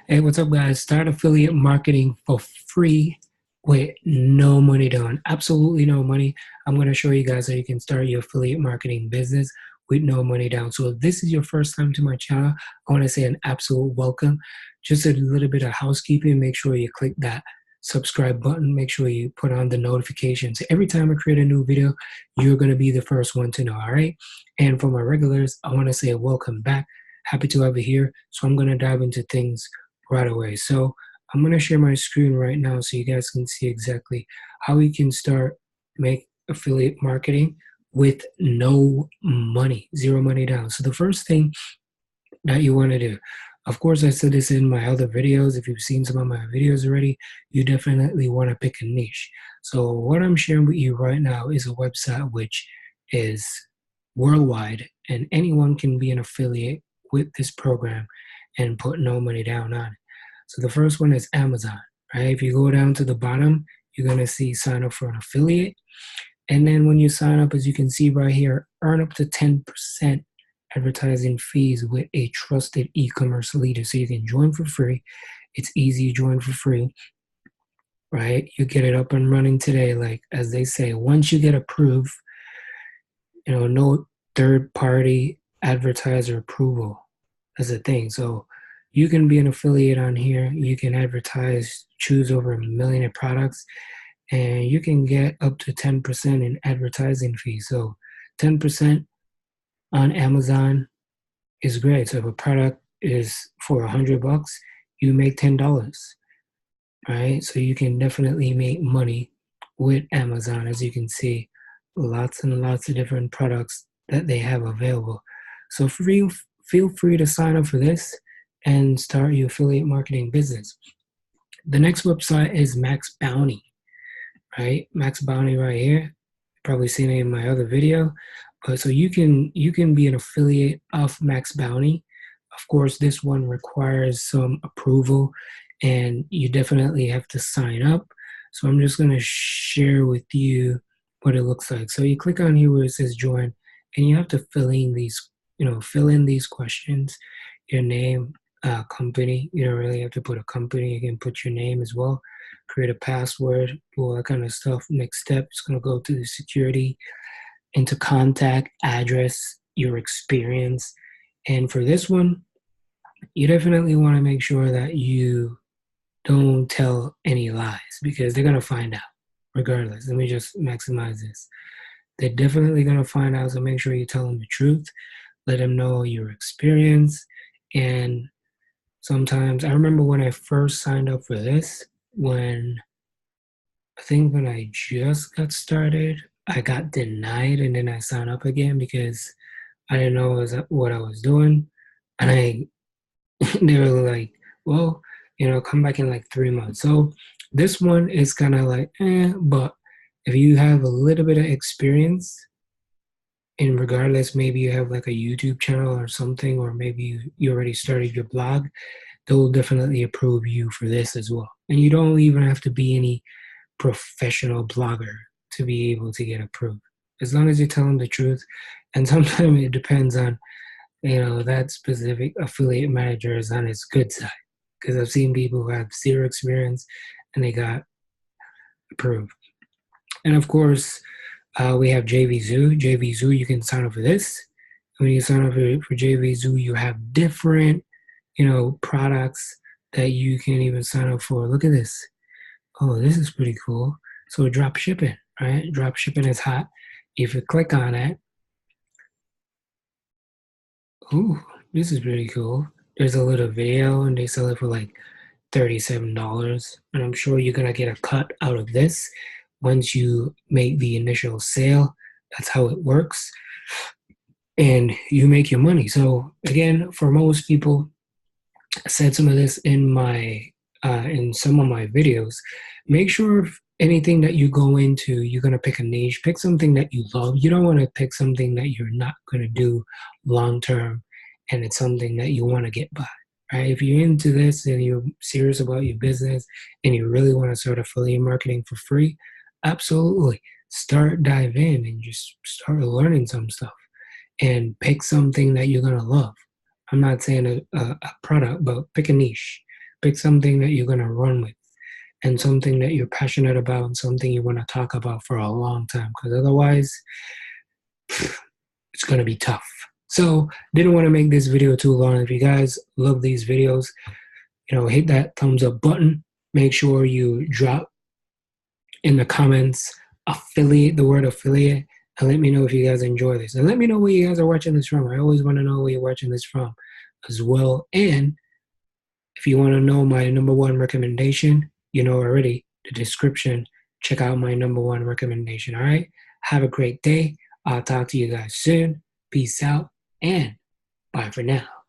Hey, what's up, guys? Start affiliate marketing for free with no money down. Absolutely no money. I'm going to show you guys how you can start your affiliate marketing business with no money down. So, if this is your first time to my channel, I want to say an absolute welcome. Just a little bit of housekeeping. Make sure you click that subscribe button. Make sure you put on the notifications. Every time I create a new video, you're going to be the first one to know. All right. And for my regulars, I want to say welcome back. Happy to have you here. So, I'm going to dive into things right away. So I'm going to share my screen right now so you guys can see exactly how you can start make affiliate marketing with no money, zero money down. So the first thing that you want to do, of course, I said this in my other videos. If you've seen some of my videos already, you definitely want to pick a niche. So what I'm sharing with you right now is a website which is worldwide, and anyone can be an affiliate with this program and put no money down on it. So the first one is Amazon, right? If you go down to the bottom, you're going to see sign up for an affiliate. And then when you sign up, as you can see right here, earn up to 10% advertising fees with a trusted e-commerce leader. So you can join for free. It's easy to join for free, right? You get it up and running today. Like as they say, once you get approved, no third party advertiser approval. That's a thing. So you can be an affiliate on here. You can advertise, choose over 1 million of products, and you can get up to 10% in advertising fees. So 10% on Amazon is great. So if a product is for $100, you make $10, right? So you can definitely make money with Amazon. As you can see, lots and lots of different products that they have available. So feel free to sign up for this and start your affiliate marketing business. The next website is Max Bounty, right? Max Bounty right here. Probably seen it in my other video. So you can be an affiliate of Max Bounty. Of course, this one requires some approval, and you definitely have to sign up. So I'm just going to share with you what it looks like. So you click on here where it says join, and you have to fill in these questions, your name, company. You don't really have to put a company. You can put your name as well. Create a password, do all that kind of stuff. Next step is going to go to the security, into contact, address, your experience. And for this one, you definitely want to make sure that you don't tell any lies because they're going to find out regardless. Let me just maximize this. They're definitely going to find out, so make sure you tell them the truth. Let them know your experience. And sometimes, I remember when I first signed up for this, when I just got started, I got denied and then I signed up again because I didn't know what I was doing. And they were like, well, come back in like 3 months. So this one is kind of like, but if you have a little bit of experience, and regardless, maybe you have like a YouTube channel or something, or maybe you already started your blog, they'll definitely approve you for this as well. And you don't even have to be any professional blogger to be able to get approved, as long as you tell them the truth. And sometimes it depends on that specific affiliate manager is on his good side, because I've seen people who have zero experience and they got approved. And of course, we have JVZoo. JVZoo, you can sign up for this. When you sign up for JVZoo, you have different products that you can even sign up for. Look at this. Oh, this is pretty cool. So drop shipping, right? Drop shipping is hot. If you click on it, ooh, this is pretty cool. There's a little video and they sell it for like $37. And I'm sure you're gonna get a cut out of this once you make the initial sale. That's how it works. And you make your money. So again, for most people, I said some of this in some of my videos. Make sure anything that you go into, you're gonna pick a niche. Pick something that you love. You don't want to pick something that you're not gonna do long term, and it's something that you want to get by. Right? If you're into this and you're serious about your business and you really want to start affiliate marketing for free, absolutely dive in and just start learning some stuff and pick something that you're gonna love. I'm not saying a product, but pick a niche. Pick something that you're going to run with and something that you're passionate about and something you want to talk about for a long time, because otherwise it's going to be tough. So didn't want to make this video too long. If you guys love these videos, hit that thumbs up button. Make sure you drop in the comments the word affiliate, and let me know if you guys enjoy this. And let me know where you guys are watching this from. I always want to know where you're watching this from as well. And if you want to know my number one recommendation, you know already, the description. Check out my number one recommendation. All right. Have a great day. I'll talk to you guys soon. Peace out and bye for now.